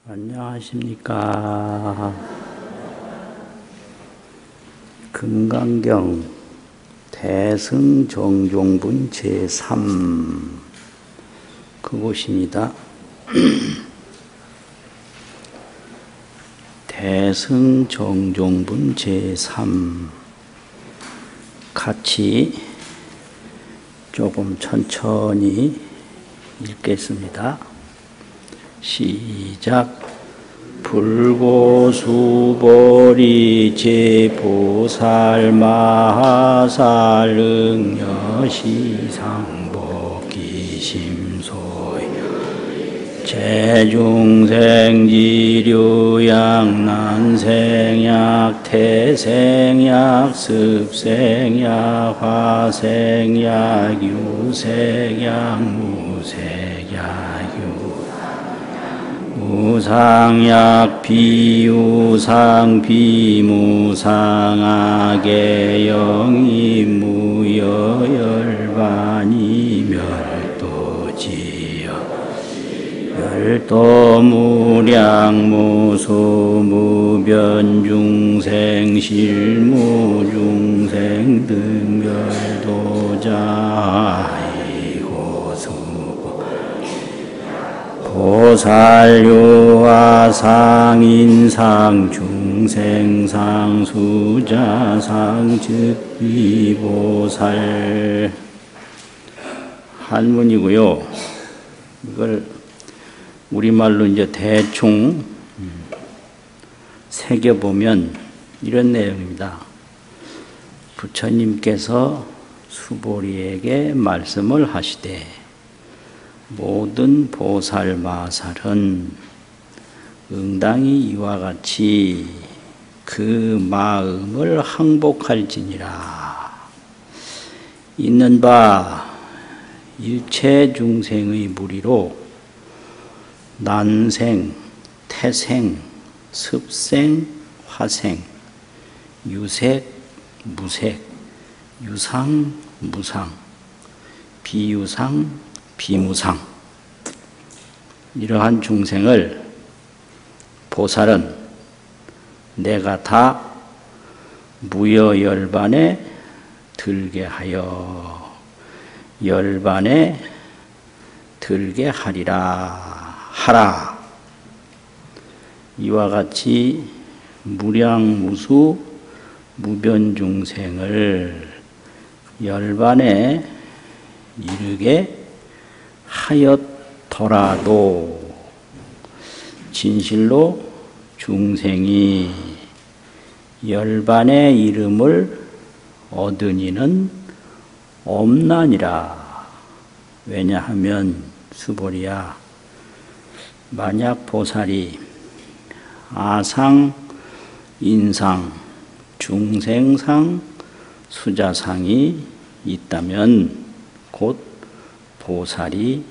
안녕하십니까. 금강경 대승정종분 제3 그곳입니다. 대승정종분 제3 같이 조금 천천히 읽겠습니다. 시작. 불고수보리 제보살 마하살 응여시상복기심소이 제중생지류약 난생약 태생약 습생약 화생약 유생약 무생약 무상약 비유상 비무상 악의 영이 무여열반이 멸도지여 멸도무량 무수 무변중생 실무중생 등멸도자 보살유화 상인상 중생상 수자상 즉위보살 한문이고요. 이걸 우리말로 이제 대충 새겨보면 이런 내용입니다. 부처님께서 수보리에게 말씀을 하시되 모든 보살 마살은 응당히 이와 같이 그 마음을 항복할지니라. 있는 바 일체 중생의 무리로 난생, 태생, 습생, 화생, 유색, 무색, 유상, 무상, 비유상, 비무상 이러한 중생을 보살은 내가 다 무여열반에 들게 하여 열반에 들게 하라. 이와 같이 무량무수 무변중생을 열반에 이르게 하였더라도 진실로 중생이 열반의 이름을 얻으니는 없나니라. 왜냐하면 수보리야, 만약 보살이 아상, 인상, 중생상, 수자상이 있다면 곧 보살이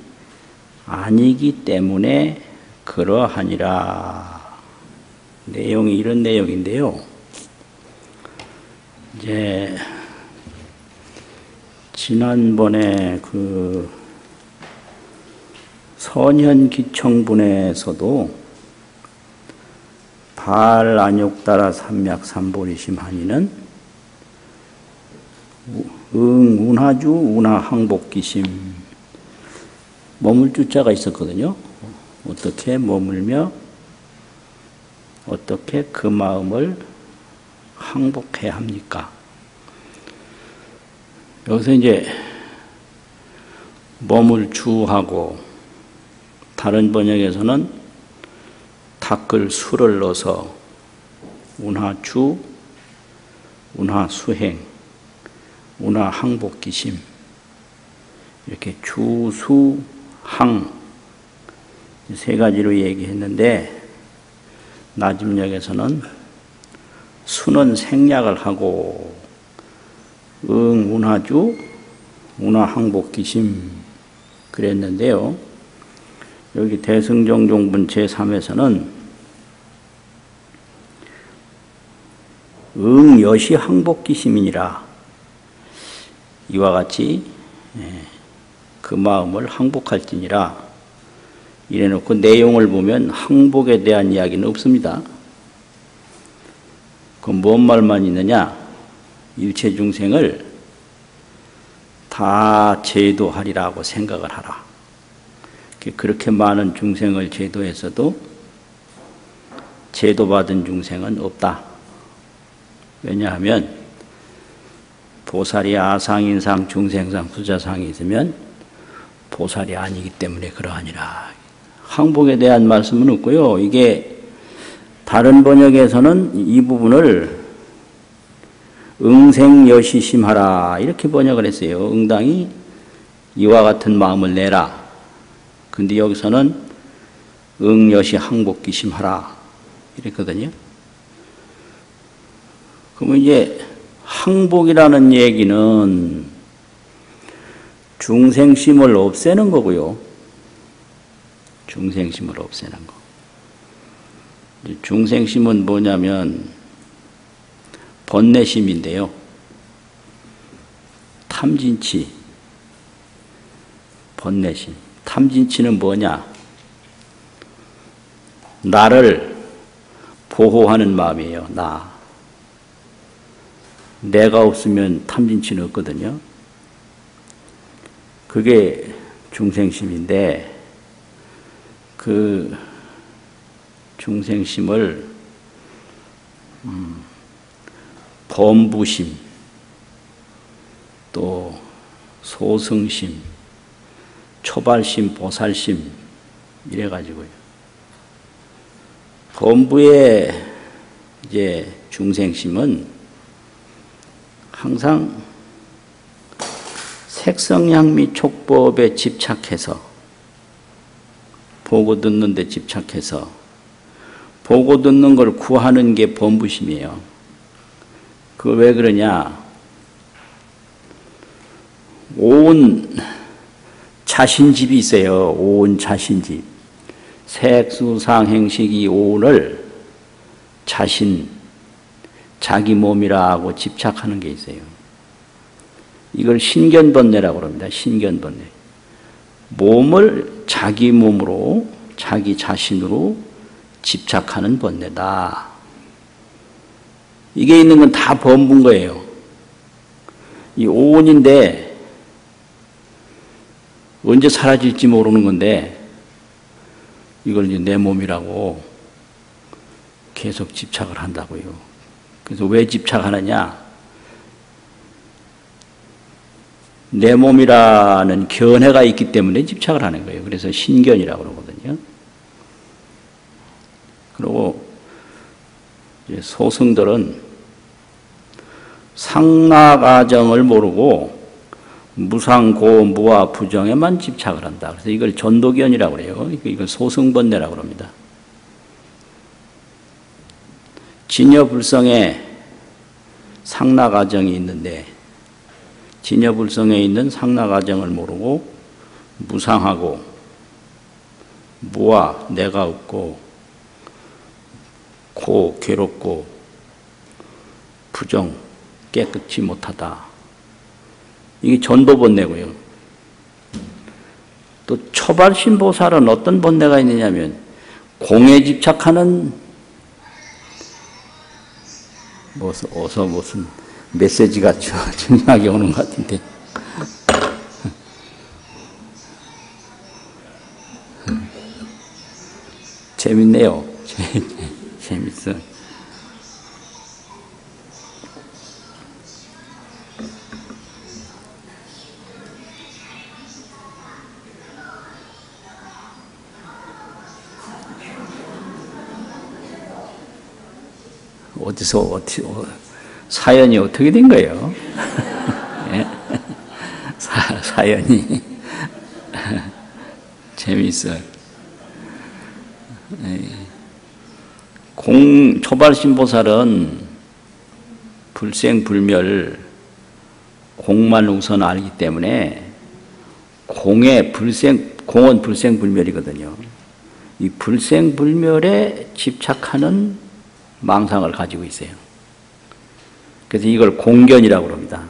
아니기 때문에 그러하니라. 내용이 이런 내용인데요. 이제 지난번에 그 선현기청분에서도 발안욕따라 삼맥삼보리심 하니는 운하주 운하항복기심 머물주자가 있었거든요. 어떻게 머물며 어떻게 그 마음을 항복해야 합니까? 여기서 이제 머물주하고 다른 번역에서는 닦을 수를 넣어서 운하주, 운하수행, 운하항복기심 이렇게 주수 항 세 가지로 얘기했는데 나집역에서는 수는 생략을 하고 운하주, 운하항복기심 그랬는데요. 여기 대승정종분 제3에서는 여시항복기심이니라. 이와 같이 그 마음을 항복할지니라. 이래놓고 내용을 보면 항복에 대한 이야기는 없습니다. 그럼 뭔 말만 있느냐? 일체 중생을 다 제도하리라고 생각을 하라. 그렇게 많은 중생을 제도했어도 제도받은 중생은 없다. 왜냐하면 보살이 아상인상 중생상 수자상이 있으면 보살이 아니기 때문에 그러하니라. 항복에 대한 말씀은 없고요. 이게 다른 번역에서는 이 부분을 응생여시심하라 이렇게 번역을 했어요. 응당이 이와 같은 마음을 내라. 근데 여기서는 응여시 항복기심하라 이랬거든요. 그러면 이제 항복이라는 얘기는 중생심을 없애는 거고요. 중생심을 없애는 거. 중생심은 뭐냐면 번뇌심인데요. 탐진치, 번뇌심. 탐진치는 뭐냐? 나를 보호하는 마음이에요. 내가 없으면 탐진치는 없거든요. 그게 중생심인데 그 중생심을 범부심, 또 소승심, 초발심, 보살심 이래가지고요. 범부의 이제 중생심은 항상 색성향미 촉법에 집착해서 보고 듣는 데 집착해서 보고 듣는 걸 구하는 게 범부심이에요. 그거 왜 그러냐? 온 자신집이 있어요. 온 자신집. 색수상행식이 오를 자기 몸이라고 집착하는 게 있어요. 이걸 신견번뇌라고 합니다. 신견번뇌. 몸을 자기 몸으로, 자기 자신으로 집착하는 번뇌다. 이게 있는 건 다 범부인 거예요. 이 오온인데 언제 사라질지 모르는 건데 이걸 이제 내 몸이라고 계속 집착을 한다고요. 그래서 왜 집착하느냐? 내 몸이라는 견해가 있기 때문에 집착을 하는 거예요. 그래서 신견이라고 그러거든요. 그리고 이제 소승들은 상락아정을 모르고 무상, 고, 무와 부정에만 집착을 한다. 그래서 이걸 전도견이라고 그래요. 이걸 소승번뇌라고 합니다. 진여불성에 상락아정이 있는데 진여불성에 있는 상락아정을 모르고 무상하고 무와 내가 없고 고 괴롭고 부정 깨끗이 못하다. 이게 전도번뇌고요. 또 초발심보살은 어떤 번뇌가 있느냐면 공에 집착하는 어서 무슨 메시지가 중요하게 오는 것 같은데 재밌네요. 재밌어. 어떻게 사연이 어떻게 된 거예요? 예? 사연이 재미있어. 초발심보살은 불생불멸 공만 우선 알기 때문에 공은 불생불멸이거든요. 이 불생불멸에 집착하는 망상을 가지고 있어요. 그래서 이걸 공견이라고 합니다.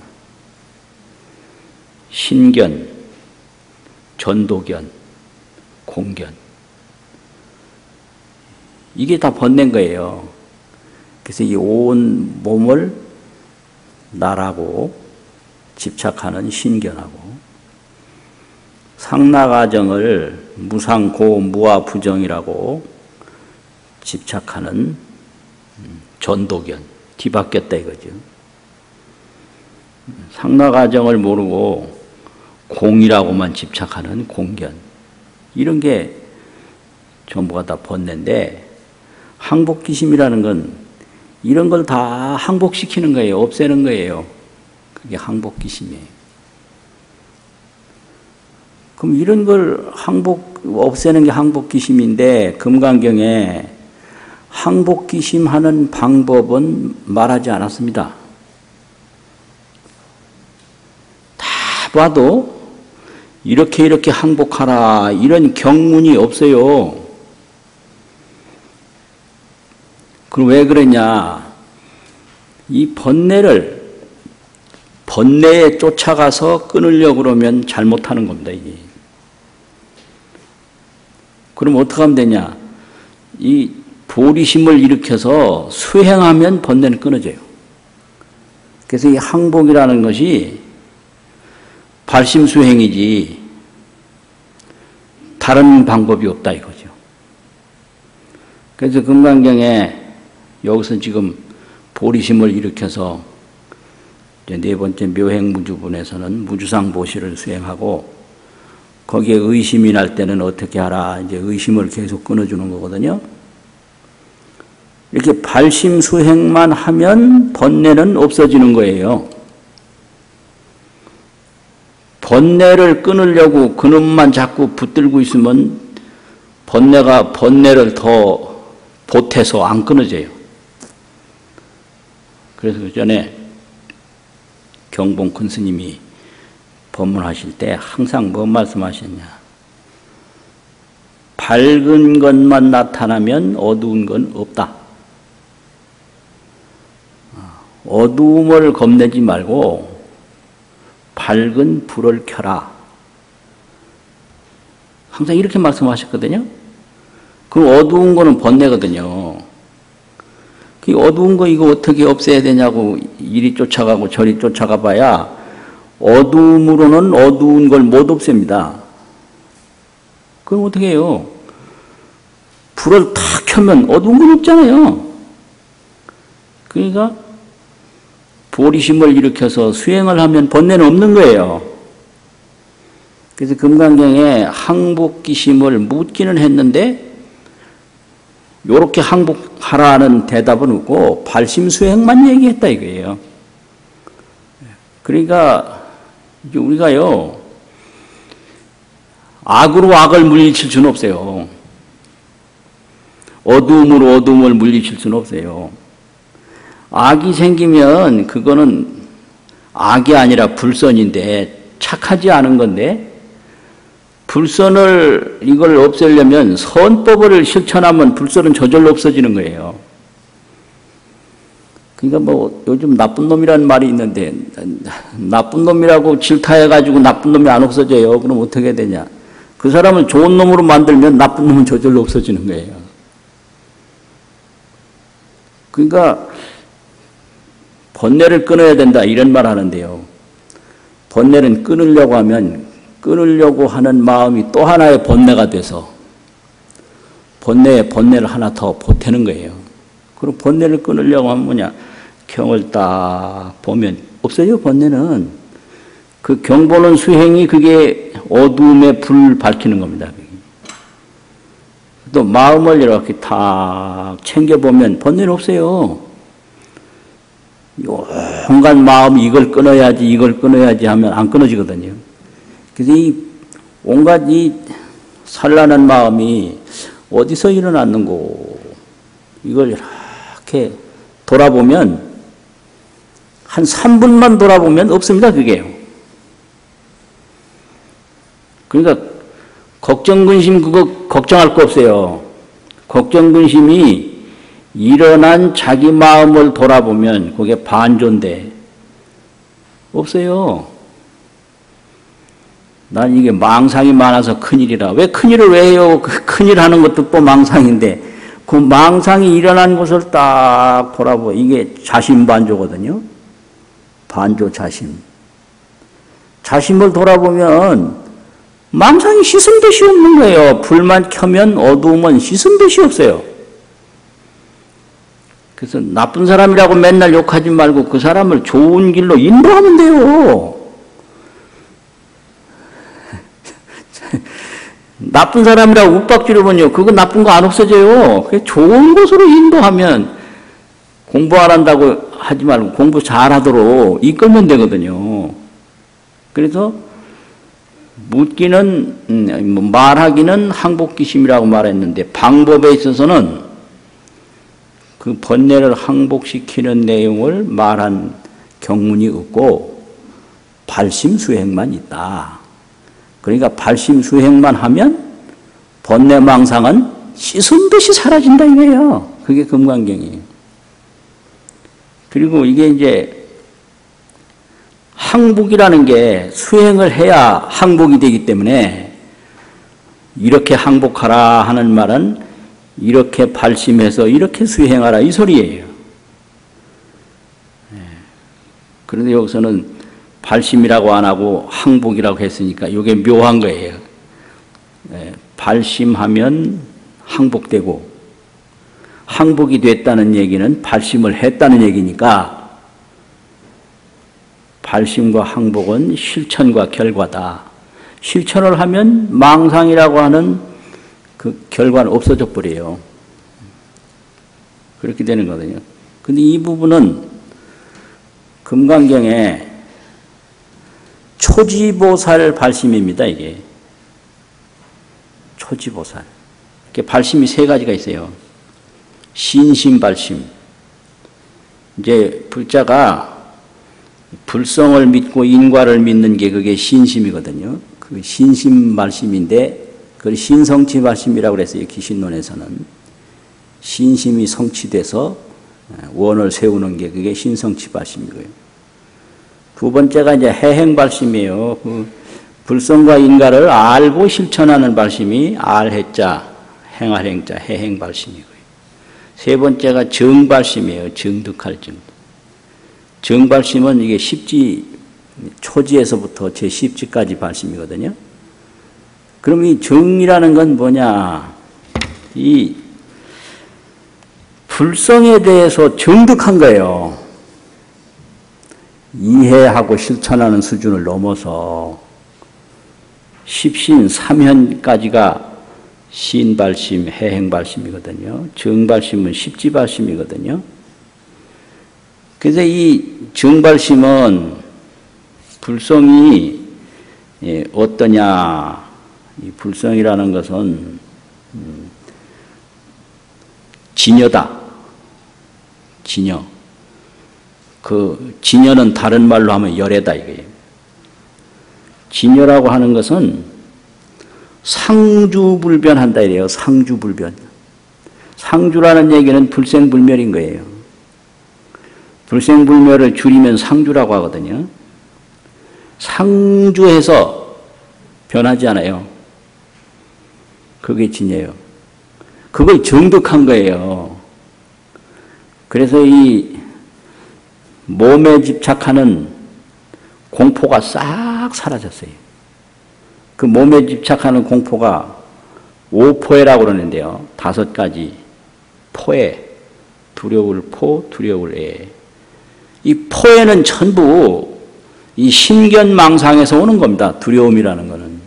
신견, 전도견, 공견. 이게 다 번뇌인 거예요. 그래서 이 온 몸을 나라고 집착하는 신견하고 상나가정을 무상고 무아부정이라고 집착하는 전도견, 뒤바뀌었다 이거죠. 상나가정을 모르고 공이라고만 집착하는 공견, 이런 게 전부가 다 번뇌인데, 항복기심이라는 건 이런 걸 다 항복시키는 거예요. 없애는 거예요. 그게 항복기심이에요. 그럼 이런 걸 없애는 게 항복기심인데, 금강경에 항복기심 하는 방법은 말하지 않았습니다. 다 봐도 이렇게 항복하라 이런 경문이 없어요. 그럼 왜 그러냐? 이 번뇌에 쫓아가서 끊으려고 그러면 잘못하는 겁니다, 이게. 그럼 어떻게 하면 되냐? 이 보리심을 일으켜서 수행하면 번뇌는 끊어져요. 그래서 이 항복이라는 것이 발심수행이지 다른 방법이 없다 이거죠. 그래서 금강경에 여기서 지금 보리심을 일으켜서 이제 네 번째 묘행무주분에서는 무주상보시를 수행하고, 거기에 의심이 날 때는 어떻게 하라, 이제 의심을 계속 끊어주는 거거든요. 이렇게 발심수행만 하면 번뇌는 없어지는 거예요. 번뇌를 끊으려고 그놈만 자꾸 붙들고 있으면 번뇌를 더 보태서 안 끊어져요. 그래서 그 전에 경봉 큰 스님이 법문하실 때 항상 뭐 말씀하셨냐? 밝은 것만 나타나면 어두운 건 없다. 어두움을 겁내지 말고 밝은 불을 켜라. 항상 이렇게 말씀하셨거든요. 그 어두운 거는 번뇌거든요. 그 어두운 거 이거 어떻게 없애야 되냐고 이리 쫓아가고 저리 쫓아가 봐야 어두움으로는 어두운 걸 못 없앱니다. 그럼 어떻게 해요? 불을 탁 켜면 어두운 건 없잖아요. 그러니까 보리심을 일으켜서 수행을 하면 번뇌는 없는 거예요. 그래서 금강경에 항복기심을 묻기는 했는데 요렇게 항복하라는 대답은 없고 발심수행만 얘기했다 이거예요. 그러니까 이제 우리가요, 악으로 악을 물리칠 수는 없어요. 어두움으로 어두움을 물리칠 수는 없어요. 악이 생기면 그거는 악이 아니라 불선인데, 착하지 않은 건데, 불선을 이걸 없애려면 선법을 실천하면 불선은 저절로 없어지는 거예요. 그러니까 뭐 요즘 나쁜 놈이라는 말이 있는데, 나쁜 놈이라고 질타해가지고 나쁜 놈이 안 없어져요. 그럼 어떻게 되냐? 그 사람을 좋은 놈으로 만들면 나쁜 놈은 저절로 없어지는 거예요. 그러니까 번뇌를 끊어야 된다 이런 말 하는데요. 번뇌는 끊으려고 하면 끊으려고 하는 마음이 또 하나의 번뇌가 돼서 번뇌에 번뇌를 하나 더 보태는 거예요. 그리고 번뇌를 끊으려고 하면 뭐냐? 경을 딱 보면 없어요, 번뇌는. 그 경 보는 수행이 그게 어두움에 불 밝히는 겁니다. 또 마음을 이렇게 탁 챙겨보면 번뇌는 없어요. 온갖 마음이 이걸 끊어야지 하면 안 끊어지거든요. 그래서 이 온갖 이 산란한 마음이 어디서 일어났는고, 이걸 이렇게 돌아보면 한 3분만 돌아보면 없습니다, 그게요. 그러니까 걱정, 근심 그거 걱정할 거 없어요. 걱정, 근심이 일어난 자기 마음을 돌아보면 그게 반조인데 없어요. 난 이게 망상이 많아서 큰일이라. 왜 큰일을 왜 해요? 그 큰일 하는 것도 또 망상인데 그 망상이 일어난 것을 딱 돌아보고 이게 자심반조거든요. 반조 자심. 자심을 돌아보면 망상이 씻은 듯이 없는 거예요. 불만 켜면 어두움은 씻은 듯이 없어요. 그래서 나쁜 사람이라고 맨날 욕하지 말고 그 사람을 좋은 길로 인도하면 돼요. 나쁜 사람이라고 윽박지르면요, 그거 나쁜 거 안 없어져요. 좋은 곳으로 인도하면 공부 안 한다고 하지 말고 공부 잘하도록 이끌면 되거든요. 그래서 묻기는, 말하기는 항복기심이라고 말했는데 방법에 있어서는 그 번뇌를 항복시키는 내용을 말한 경문이 없고 발심수행만 있다. 그러니까 발심수행만 하면 번뇌망상은 씻은 듯이 사라진다 이거예요. 그게 금강경이에요. 그리고 이게 이제 항복이라는 게 수행을 해야 항복이 되기 때문에 이렇게 항복하라 하는 말은 이렇게 발심해서 이렇게 수행하라 이 소리예요. 그런데 여기서는 발심이라고 안 하고 항복이라고 했으니까 이게 묘한 거예요. 발심하면 항복되고 항복이 됐다는 얘기는 발심을 했다는 얘기니까 발심과 항복은 실천과 결과다. 실천을 하면 망상이라고 하는 그 결과는 없어져 버려요. 그렇게 되는 거거든요. 근데 이 부분은 금강경에 초지보살 발심입니다, 이게. 초지보살. 이렇게 발심이 세 가지가 있어요. 신심발심. 이제 불자가 불성을 믿고 인과를 믿는 게 그게 신심이거든요. 그 신심발심인데 그걸 신성치발심이라고 그랬어요. 기신론에서는. 신심이 성취돼서 원을 세우는 게 그게 신성치발심이고요. 두 번째가 이제 해행발심이에요. 그 불성과 인과를 알고 실천하는 발심이 알해자, 행할 행자, 해행발심이고요. 세 번째가 정발심이에요. 정득할 정. 정발심은 이게 십지, 초지에서부터 제10지까지 발심이거든요. 그럼 이 정이라는 건 뭐냐? 이 불성에 대해서 정득한 거예요. 이해하고 실천하는 수준을 넘어서 십신, 삼현까지가 신발심, 해행발심이거든요. 정발심은 십지발심이거든요. 그래서 이 정발심은 불성이 어떠냐? 이 불성이라는 것은 진여다. 진여. 그 진여는 다른 말로 하면 열애다 이거예요. 진여라고 하는 것은 상주불변한다 이래요. 상주불변. 상주라는 얘기는 불생불멸인 거예요. 불생불멸을 줄이면 상주라고 하거든요. 상주해서 변하지 않아요. 그게 진여예요. 그걸 정득한 거예요. 그래서 이 몸에 집착하는 공포가 싹 사라졌어요. 그 몸에 집착하는 공포가 오포해라고 그러는데요. 5가지. 포해. 두려울 포, 두려울 애. 이 포해는 전부 이 신견망상에서 오는 겁니다. 두려움이라는 것은.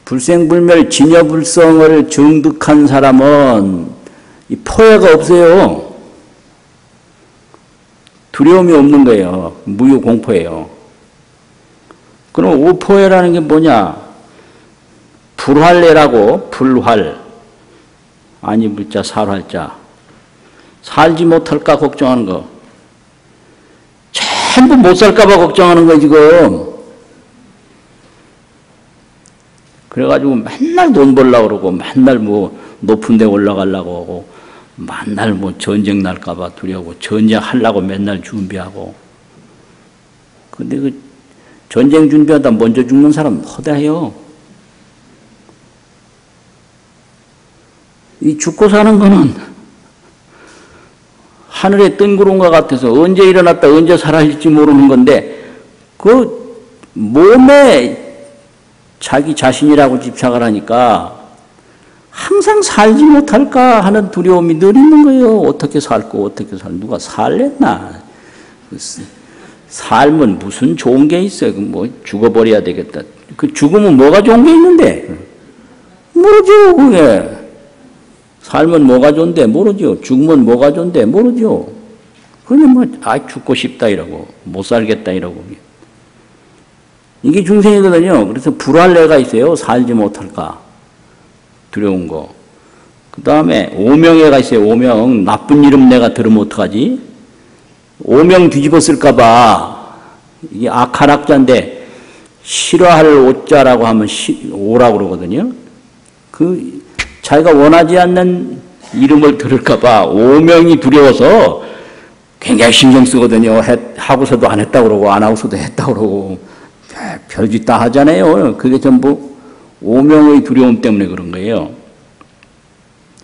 불생불멸 진여불성을 정득한 사람은 이 포해가 없어요. 두려움이 없는 거예요. 무유공포예요. 그럼 오포해라는 게 뭐냐? 불활래라고 불활. 아니 물자 살활자. 살지 못할까 걱정하는 거. 전부 못 살까 봐 걱정하는 거예요 지금. 그래가지고 맨날 돈 벌려고 그러고 맨날 뭐 높은 데 올라가려고 하고 맨날 뭐 전쟁 날까 봐 두려워. 전쟁하려고 맨날 준비하고. 근데 그 전쟁 준비하다 먼저 죽는 사람 허다해요. 이 죽고 사는 거는 하늘에 뜬 구름과 같아서 언제 일어났다 언제 사라질지 모르는 건데 그 몸에 자기 자신이라고 집착을 하니까 항상 살지 못할까 하는 두려움이 늘 있는 거예요. 어떻게 살고 어떻게 누가 살랬나. 삶은 무슨 좋은 게 있어요. 뭐 죽어버려야 되겠다. 그 죽으면 뭐가 좋은 게 있는데? 모르죠. 그게. 삶은 뭐가 좋은데? 모르죠. 죽으면 뭐가 좋은데? 모르죠. 그냥 뭐 죽고 싶다 이러고 못 살겠다 이러고. 이게 중생이거든요. 그래서 불할래가 있어요. 살지 못할까. 두려운 거. 그 다음에 오명애가 있어요. 오명. 나쁜 이름 내가 들으면 어떡하지? 오명 뒤집어 쓸까봐. 이게 악한 학자인데 싫어할 오자라고 하면 오라고 그러거든요. 자기가 원하지 않는 이름을 들을까봐 오명이 두려워서 굉장히 신경 쓰거든요. 하고서도 안 했다고 그러고 안 하고서도 했다고 그러고 별짓 다 하잖아요. 그게 전부 오명의 두려움 때문에 그런 거예요.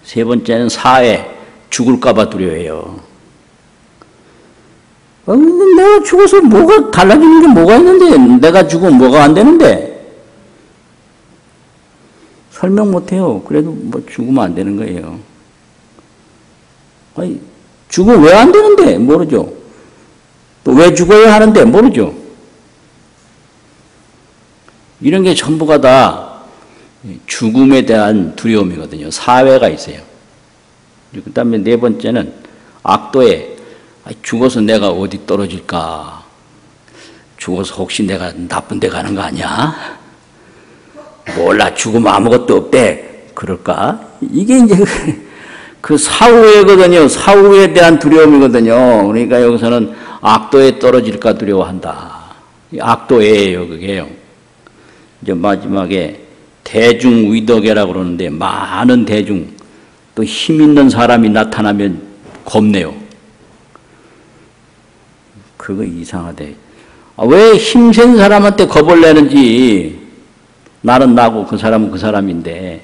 세 번째는 사회, 죽을까봐 두려워해요. 내가 죽어서 뭐가 달라지는 게 뭐가 있는데 내가 죽으면 뭐가 안 되는데 설명 못해요. 그래도 뭐 죽으면 안 되는 거예요. 아니, 죽으면 왜 안 되는데 모르죠. 또 왜 죽어야 하는데 모르죠. 이런 게 전부가 다 죽음에 대한 두려움이거든요. 사회가 있어요. 그 다음에 네 번째는 악도에 죽어서 내가 어디 떨어질까? 죽어서 혹시 내가 나쁜 데 가는 거 아니야? 몰라, 죽으면 아무것도 없대. 그럴까? 이게 이제 그 사후회거든요. 사후에 대한 두려움이거든요. 그러니까 여기서는 악도에 떨어질까 두려워한다. 악도예요, 그게요. 이제 마지막에 대중위덕이라고 그러는데 많은 대중, 또 힘 있는 사람이 나타나면 겁내요. 그거 이상하대. 왜 힘센 사람한테 겁을 내는지 나는 나고 그 사람은 그 사람인데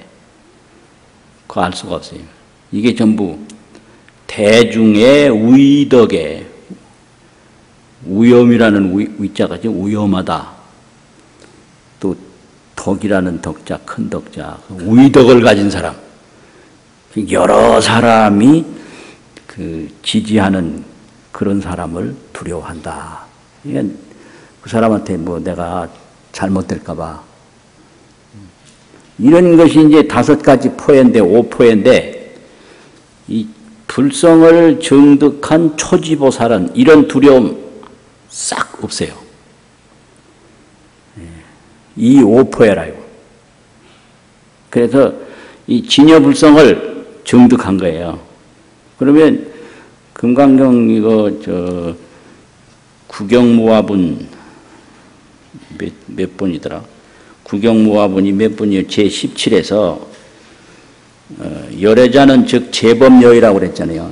그거 알 수가 없어요. 이게 전부 대중의 위덕에 위험이라는 위자가죠. 위험하다. 또 덕이라는 덕자, 큰 덕자, 위덕을 가진 사람. 여러 사람이 지지하는 그런 사람을 두려워한다. 그 사람한테 뭐 내가 잘못될까봐. 이런 것이 이제 5가지 포인데, 5포인데, 이 불성을 정득한 초지보살은 이런 두려움 싹 없어요. 이 5포에라, 이거. 그래서 이 진여불성을 정득한 거예요. 그러면 금강경 구경무화분 몇 번이더라? 구경무화분이 몇 번이요? 제17에서 열애자는 즉 재범여이라고 그랬잖아요.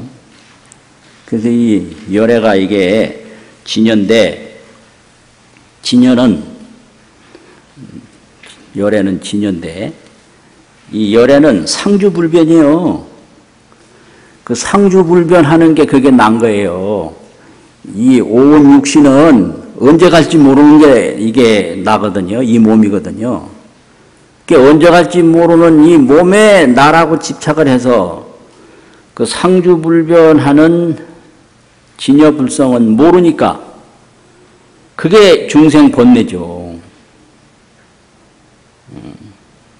그래서 이 열애가 이게 진여인데 열애는 진여인데 이 열애는 상주불변이에요. 그 상주불변하는 게 그게 난 거예요. 이 오온육신은 언제 갈지 모르는 게 이게 나거든요. 이 몸이거든요. 그게 언제 갈지 모르는 이 몸에 나라고 집착을 해서 그 상주불변하는 진여불성은 모르니까 그게 중생 번뇌죠.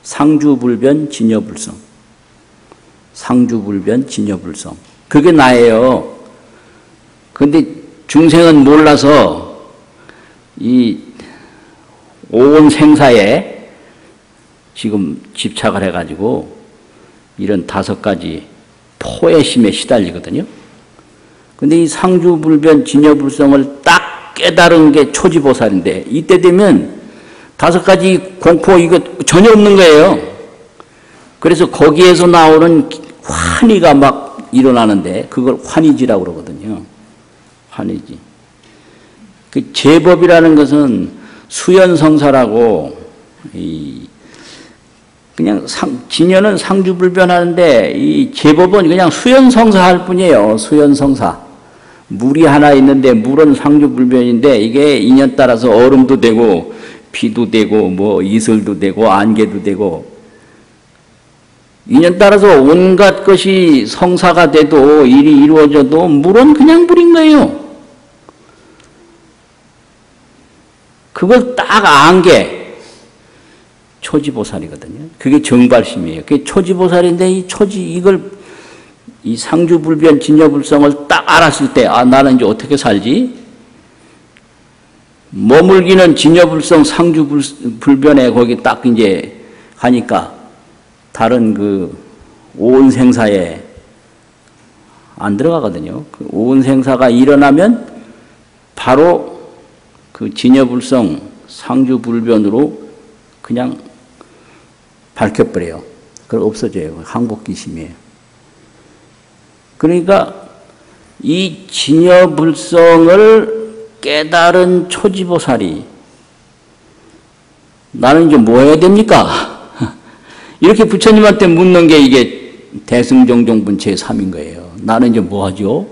상주불변 진여불성. 상주불변 진여불성. 그게 나예요. 그런데 중생은 몰라서 이 오온 생사에 지금 집착을 해가지고 이런 5가지 포의심에 시달리거든요. 근데 이 상주불변 진여불성을 딱 깨달은 게 초지보살인데 이때 되면 5가지 공포 이거 전혀 없는 거예요. 그래서 거기에서 나오는 환희가 막 일어나는데 그걸 환희지라고 그러거든요. 환희지. 그 제법이라는 것은 수연성사라고 이 그냥 진여는 상주불변하는데 이 제법은 그냥 수연성사할 뿐이에요. 수연성사. 물이 하나 있는데 물은 상주불변인데 이게 인연 따라서 얼음도 되고 비도 되고 뭐 이슬도 되고 안개도 되고 인연 따라서 온갖 것이 성사가 돼도 일이 이루어져도 물은 그냥 물인 거예요. 그걸 딱 안 게 초지보살이거든요. 그게 정발심이에요. 그게 초지보살인데 이 상주불변 진여불성을 딱 알았을 때, 아, 나는 이제 어떻게 살지? 머물기는 진여불성 상주불변에 거기 딱 이제 하니까 다른 그 오은생사에 안 들어가거든요. 그 오은생사가 일어나면 바로 그 진여불성 상주불변으로 그냥 밝혀버려요. 그걸 없어져요. 항복기심이에요. 그러니까 이 진여불성을 깨달은 초지보살이 나는 이제 뭐 해야 됩니까? 이렇게 부처님한테 묻는 게 이게 대승정종분 제3인 거예요. 나는 이제 뭐 하죠?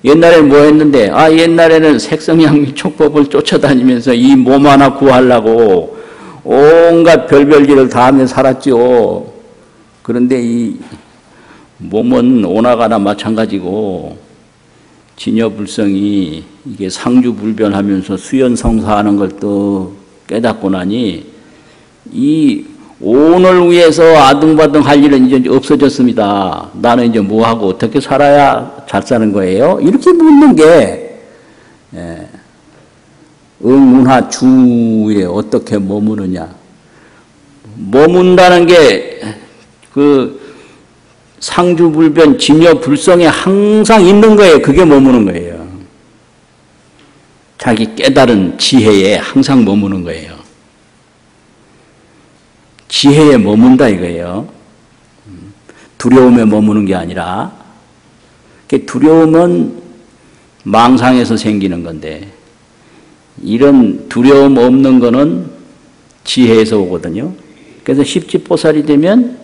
옛날에 뭐 했는데, 아, 옛날에는 색성양미 촉법을 쫓아다니면서 이 몸 하나 구하려고 온갖 별별 일을 다 하며 살았죠. 그런데 이 몸은 오나가나 마찬가지고, 진여불성이 이게 상주불변하면서 수연성사하는 걸 또 깨닫고 나니, 이 오늘 위해서 아등바등 할 일은 이제 없어졌습니다. 나는 이제 뭐하고 어떻게 살아야 잘 사는 거예요? 이렇게 묻는 게, 응문하 주에 어떻게 머무느냐. 머문다는 게, 상주불변, 진여불성에 항상 있는 거예요. 그게 머무는 거예요. 자기 깨달은 지혜에 항상 머무는 거예요. 지혜에 머문다 이거예요. 두려움에 머무는 게 아니라, 두려움은 망상에서 생기는 건데, 이런 두려움 없는 거는 지혜에서 오거든요. 그래서 십지보살이 되면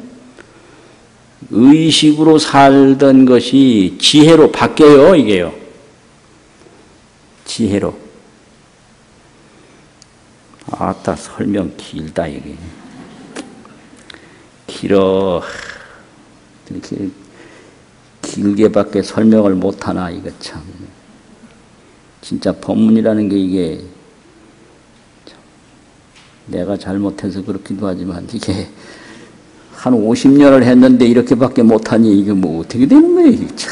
의식으로 살던 것이 지혜로 바뀌어요, 이게요. 지혜로. 아따, 설명 길다, 이게. 길어. 이렇게 길게밖에 설명을 못하나, 이거 참. 진짜 법문이라는 게 이게, 내가 잘못해서 그렇기도 하지만, 이게 한 50년을 했는데 이렇게밖에 못하니, 이게 뭐 어떻게 되는 거예요, 이게 참.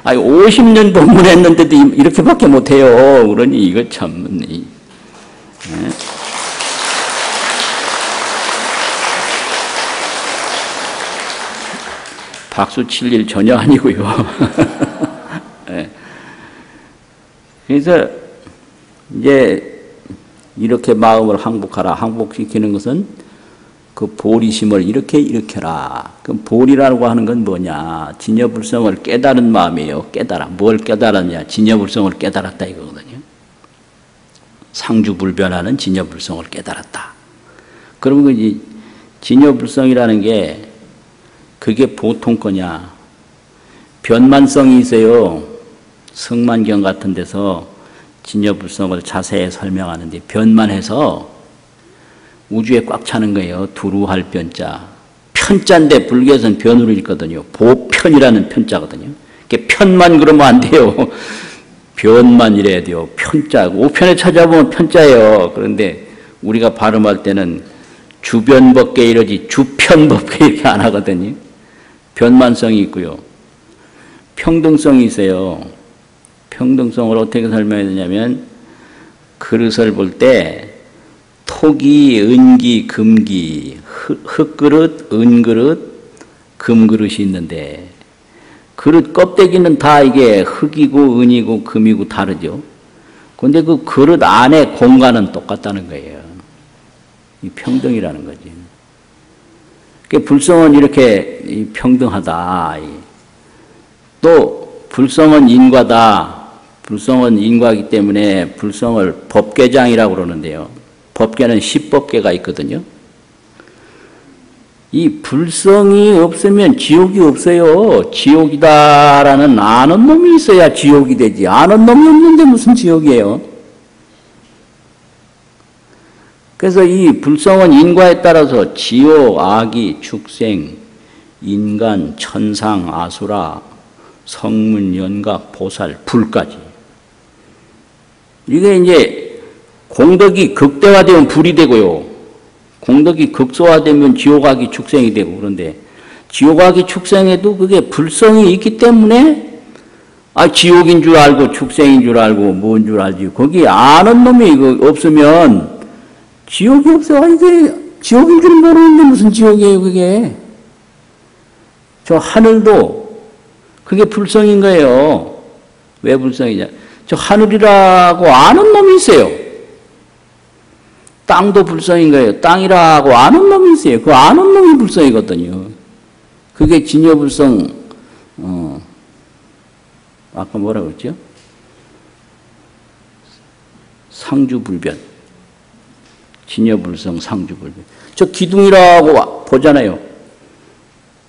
아니, 50년 법문했는데도 이렇게밖에 못해요. 그러니 이거 참. 박수 칠 일 전혀 아니고요. 네. 그래서 이제 이렇게 마음을 항복하라. 항복시키는 것은 그 보리심을 이렇게 일으켜라. 그 보리라고 하는 건 뭐냐? 진여불성을 깨달은 마음이에요. 깨달아. 뭘 깨달았냐? 진여불성을 깨달았다 이거거든요. 상주불변하는 진여불성을 깨달았다. 그러면 이 진여불성이라는 게 그게 보통 거냐? 변만성이 있어요. 성만경 같은 데서 진여불성을 자세히 설명하는데 변만해서 우주에 꽉 차는 거예요. 두루할 변자. 편자인데 불교에서는 변으로 읽거든요. 보편이라는 편자거든요. 편만 그러면 안 돼요. 변만 이래야 돼요. 편자. 5편에 찾아보면 편자예요. 그런데 우리가 발음할 때는 주변법계 이러지 주편법계 이렇게 안 하거든요. 변만성이 있고요. 평등성이 있어요. 평등성을 어떻게 설명해야 되냐면 그릇을 볼 때 토기, 은기, 금기, 흙그릇, 은그릇, 금그릇이 있는데 그릇 껍데기는 다 이게 흙이고 은이고 금이고 다르죠. 그런데 그 그릇 안에 공간은 똑같다는 거예요. 이 평등이라는 거지. 불성은 이렇게 평등하다. 또 불성은 인과다. 불성은 인과이기 때문에 불성을 법계장이라고 그러는데요. 법계는 10법계가 있거든요. 이 불성이 없으면 지옥이 없어요. 지옥이다라는 아는 놈이 있어야 지옥이 되지. 아는 놈이 없는데 무슨 지옥이에요? 그래서 이 불성은 인과에 따라서 지옥, 아기, 축생, 인간, 천상, 아수라, 성문, 연각, 보살, 불까지. 이게 이제 공덕이 극대화되면 불이 되고요. 공덕이 극소화되면 지옥아기 축생이 되고. 그런데 지옥아기 축생에도 그게 불성이 있기 때문에 지옥인 줄 알고 축생인 줄 알고 뭔 줄 알지. 거기 아는 놈이 이거 없으면 지옥이 없어. 이게 지옥인 줄 모르는데 무슨 지옥이에요 그게. 저 하늘도 그게 불성인 거예요. 왜 불성이냐. 저 하늘이라고 아는 놈이 있어요. 땅도 불성인 거예요. 땅이라고 아는 놈이 있어요. 그 아는 놈이 불성이거든요. 그게 진여불성, 아까 뭐라고 그랬죠? 상주불변. 진여불성, 상주불변. 저 기둥이라고 보잖아요.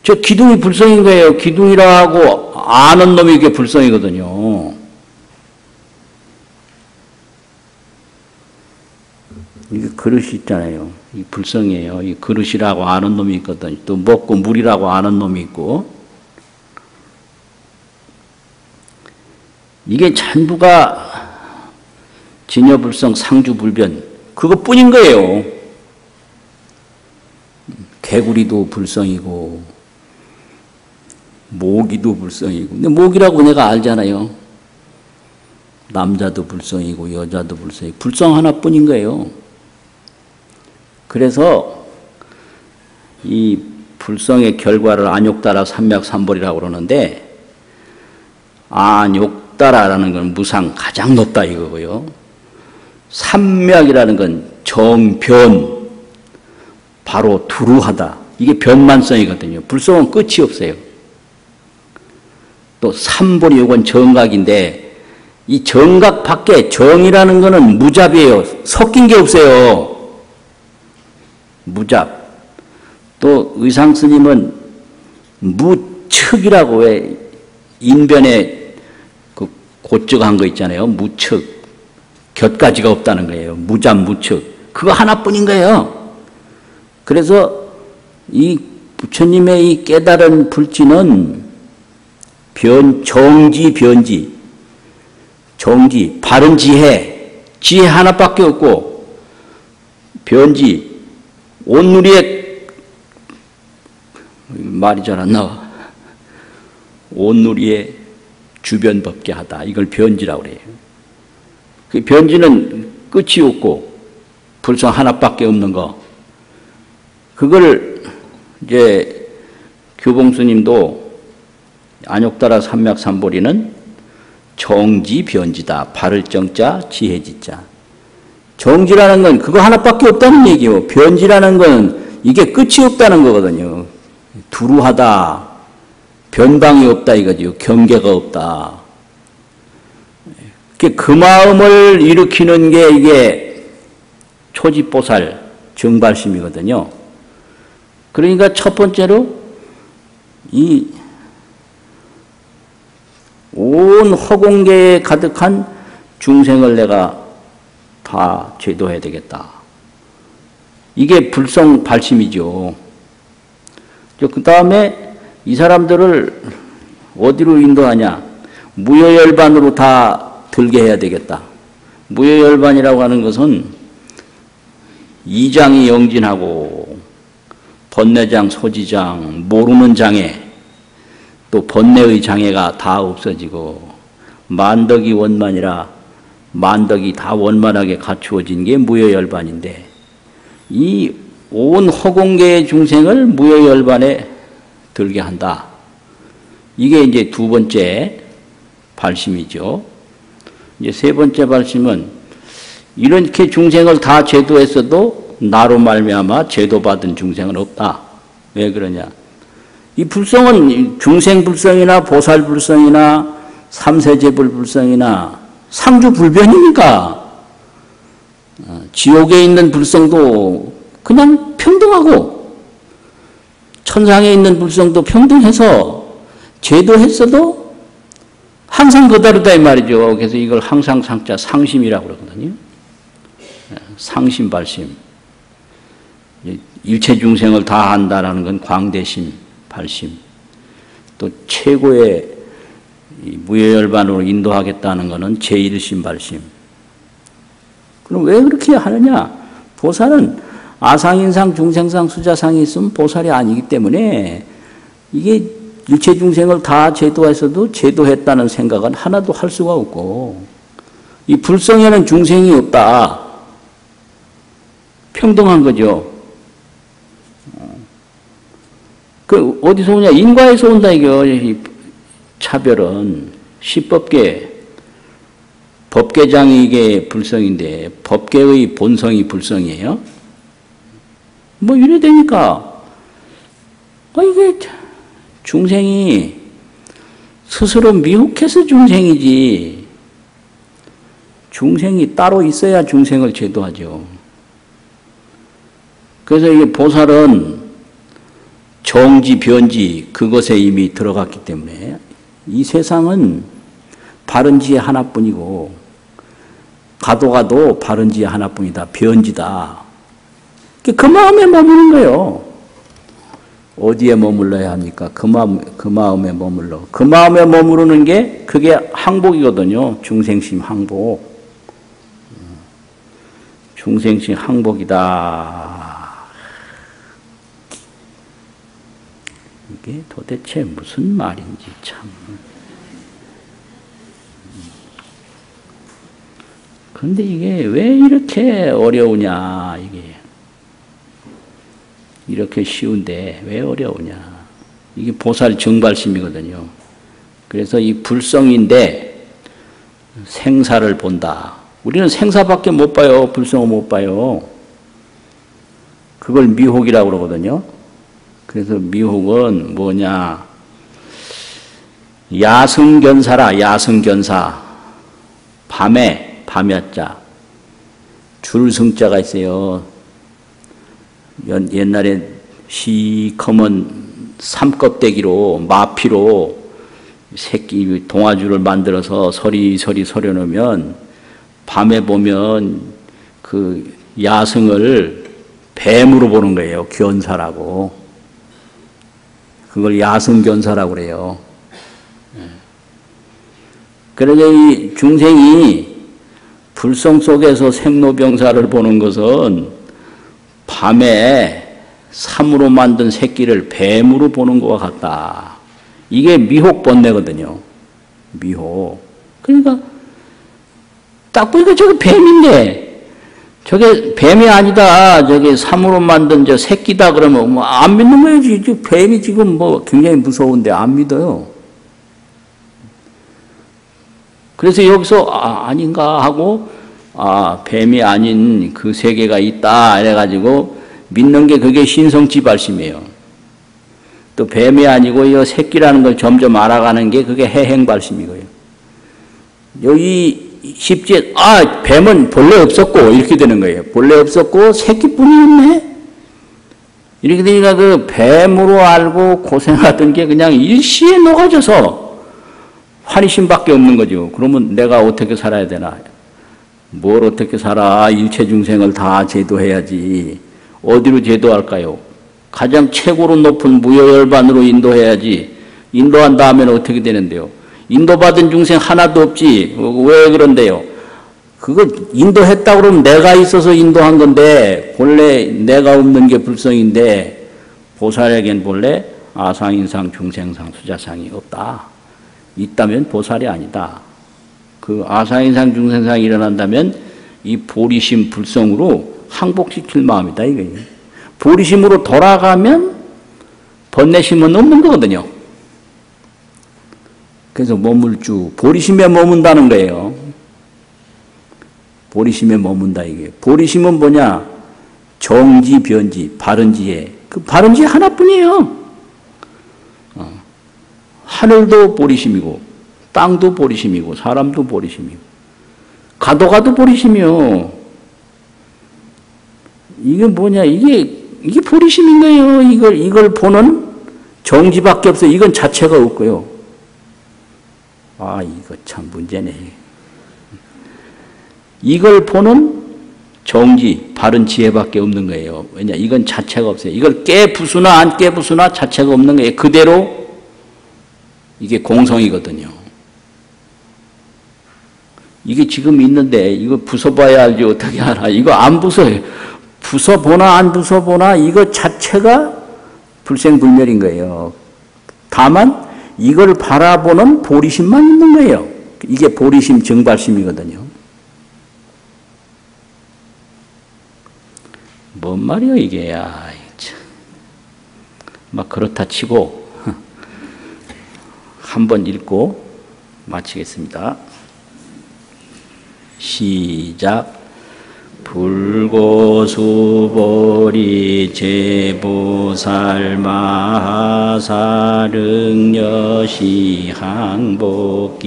저 기둥이 불성인 거예요. 기둥이라고 아는 놈이 이게 불성이거든요. 이게 그릇이 있잖아요. 이 불성이에요. 이 그릇이라고 아는 놈이 있거든요. 또 먹고 물이라고 아는 놈이 있고. 이게 전부가 진여불성, 상주불변 그것뿐인 거예요. 개구리도 불성이고 모기도 불성이고. 근데 모기라고 내가 알잖아요. 남자도 불성이고 여자도 불성이고 불성 하나뿐인 거예요. 그래서 이 불성의 결과를 안욕따라 삼맥삼벌이라고 그러는데 안욕따라라는 건 무상 가장 높다 이거고요. 삼맥이라는 건 정변 바로 두루하다. 이게 변만성이거든요. 불성은 끝이 없어요. 또 삼벌이 이건 정각인데 이 정각 밖에 정이라는 거는 무잡이에요. 섞인 게 없어요. 무잡. 또 의상 스님은 무측이라고 왜 인변에 그 고적한 거 있잖아요. 무측. 곁가지가 없다는 거예요. 무잡, 무측. 그거 하나뿐인 거예요. 그래서 이 부처님의 이 깨달은 불지는 정지, 변지. 정지, 바른 지혜. 지혜 하나밖에 없고 변지. 온누리에 말이 잘 안 나와. 온누리에 주변법계 하다. 이걸 변지라고 그래요. 그 변지는 끝이 없고 불성 하나밖에 없는 거. 그걸 이제 교봉스님도 안욕따라 삼맥삼보리는 정지 변지다. 바를 정자, 지혜지자. 정지라는 건 그거 하나밖에 없다는 얘기요. 변지라는 건 이게 끝이 없다는 거거든요. 두루하다. 변방이 없다 이거죠. 경계가 없다. 그 마음을 일으키는 게 이게 초지보살 정발심이거든요. 그러니까 첫 번째로 이 온 허공계에 가득한 중생을 내가 다 제도해야 되겠다. 이게 불성 발심이죠. 그 다음에 이 사람들을 어디로 인도하냐. 무여열반으로 다 들게 해야 되겠다. 무여열반이라고 하는 것은 이장이 영진하고 번뇌장, 소지장, 모르는 장애, 또 번뇌의 장애가 다 없어지고 만덕이 원만이라 만덕이 다 원만하게 갖추어진 게 무여열반인데 이 온 허공계의 중생을 무여열반에 들게 한다. 이게 이제 두 번째 발심이죠. 이제 세 번째 발심은 이렇게 중생을 다 제도했어도 나로 말미암아 제도받은 중생은 없다. 왜 그러냐? 이 불성은 중생불성이나 보살불성이나 삼세제불불성이나 상주불변이니까 지옥에 있는 불성도 그냥 평등하고 천상에 있는 불성도 평등해서 제도했어도 항상 그대로다 이 말이죠. 그래서 이걸 항상 상자 상심이라고 그러거든요. 상심 발심. 일체 중생을 다 한다라는 건 광대심 발심. 또 최고의 무여열반으로 인도하겠다는 것은 제1심 발심. 그럼 왜 그렇게 하느냐? 보살은 아상인상 중생상 수자상이 있으면 보살이 아니기 때문에 이게 일체 중생을 다 제도했어도 제도했다는 생각은 하나도 할 수가 없고 이 불성에는 중생이 없다. 평등한 거죠. 그 어디서 오냐? 인과에서 온다 이거. 이 차별은 시법계 법계장이 이게 불성인데 법계의 본성이 불성이에요. 뭐 이래 되니까 이게 중생이 스스로 미혹해서 중생이지 중생이 따로 있어야 중생을 제도하죠. 그래서 이게 보살은 정지, 변지 그것에 이미 들어갔기 때문에 이 세상은 바른 지혜 하나뿐이고 가도 가도 바른 지혜 하나뿐이다. 변지다. 그 마음에 머무는 거예요. 어디에 머물러야 합니까? 그 마음에 머물러. 그 마음에 머무르는 게 그게 항복이거든요. 중생심 항복. 중생심 항복이다. 이게 도대체 무슨 말인지 참. 그런데 이게 왜 이렇게 어려우냐, 이게. 이렇게 쉬운데 왜 어려우냐. 이게 보살 정발심이거든요. 그래서 이 불성인데 생사를 본다. 우리는 생사밖에 못 봐요. 불성을 못 봐요. 그걸 미혹이라고 그러거든요. 그래서 미혹은 뭐냐. 야승견사라. 야승견사. 밤야자. 줄승자가 있어요. 옛날에 시커먼 삼껍데기로 마피로 새끼 동아줄을 만들어서 서리서리 서려놓으면 밤에 보면 그 야승을 뱀으로 보는 거예요. 견사라고. 그걸 야승견사라고 그래요. 그래서 이 중생이 불성 속에서 생로병사를 보는 것은 밤에 삼으로 만든 새끼를 뱀으로 보는 것과 같다. 이게 미혹 번뇌거든요. 미혹. 그러니까 딱 보니까 저게 뱀인데 저게 뱀이 아니다. 저게 삼으로 만든 저 새끼다 그러면 뭐 안 믿는 거예요. 뱀이 지금 뭐 굉장히 무서운데 안 믿어요. 그래서 여기서 아닌가 하고 뱀이 아닌 그 세계가 있다 이래가지고 믿는 게 그게 신성지발심이에요. 또 뱀이 아니고 이 새끼라는 걸 점점 알아가는 게 그게 해행발심이고요. 여기 십지에 뱀은 본래 없었고 이렇게 되는 거예요. 본래 없었고 새끼뿐이었네. 이렇게 되니까 그 뱀으로 알고 고생하던 게 그냥 일시에 녹아져서 환희심밖에 없는 거죠. 그러면 내가 어떻게 살아야 되나? 뭘 어떻게 살아? 일체 중생을 다 제도해야지. 어디로 제도할까요? 가장 최고로 높은 무여열반으로 인도해야지. 인도한 다음에는 어떻게 되는데요? 인도받은 중생 하나도 없지. 왜 그런데요? 그거 인도했다고 그러면 내가 있어서 인도한 건데 본래 내가 없는 게 불성인데 보살에겐 본래 아상인상 중생상 수자상이 없다. 있다면 보살이 아니다. 그 아상인상 중생상이 일어난다면 이 보리심 불성으로 항복시킬 마음이다 이거예요. 보리심으로 돌아가면 번뇌심은 없는 거거든요. 그래서 머물주 보리심에 머문다는 거예요. 보리심에 머문다 이게. 보리심은 뭐냐? 정지, 변지, 바른 지혜. 그 바른 지혜 하나뿐이에요. 하늘도 보리심이고 땅도 보리심이고 사람도 보리심이고 가도 가도 보리심이요. 이게 뭐냐, 이게 보리심인 거예요. 이걸 보는 정지밖에 없어요. 이건 자체가 없고요. 아, 이거 참 문제네. 이걸 보는 정지, 바른 지혜밖에 없는 거예요. 왜냐, 이건 자체가 없어요. 이걸 깨부수나 안 깨부수나 자체가 없는 거예요. 그대로 이게 공성이거든요. 이게 지금 있는데 이거 부숴봐야 알지 어떻게 알아. 이거 안 부숴요. 부숴보나 안 부숴보나 이거 자체가 불생불멸인 거예요. 다만 이걸 바라보는 보리심만 있는 거예요. 이게 보리심 증발심이거든요. 뭔 말이요 이게. 아, 참. 막 그렇다 치고 한번 읽고 마치겠습니다. 시작. 불고수보리 제보살 마하사릉여시 항복기심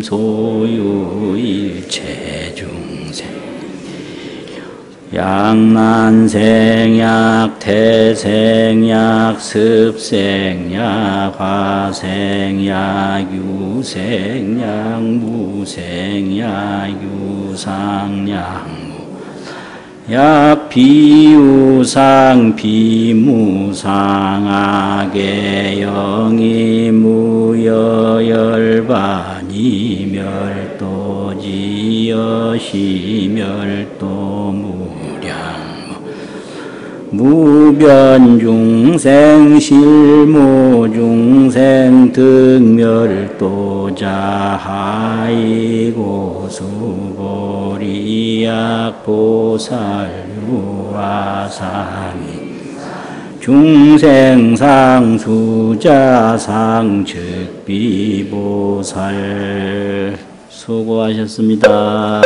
소유일체중생 양난생약 태생약 습생약 화생약 유생약 무생약 유상약 약 비유상 비무상 악의 영이 무여열반 이멸도 지여시 멸도 무변중생 실무중생 득멸도자하이고 수보리약 보살유아상이 중생상 수자상 즉비보살 수고하셨습니다.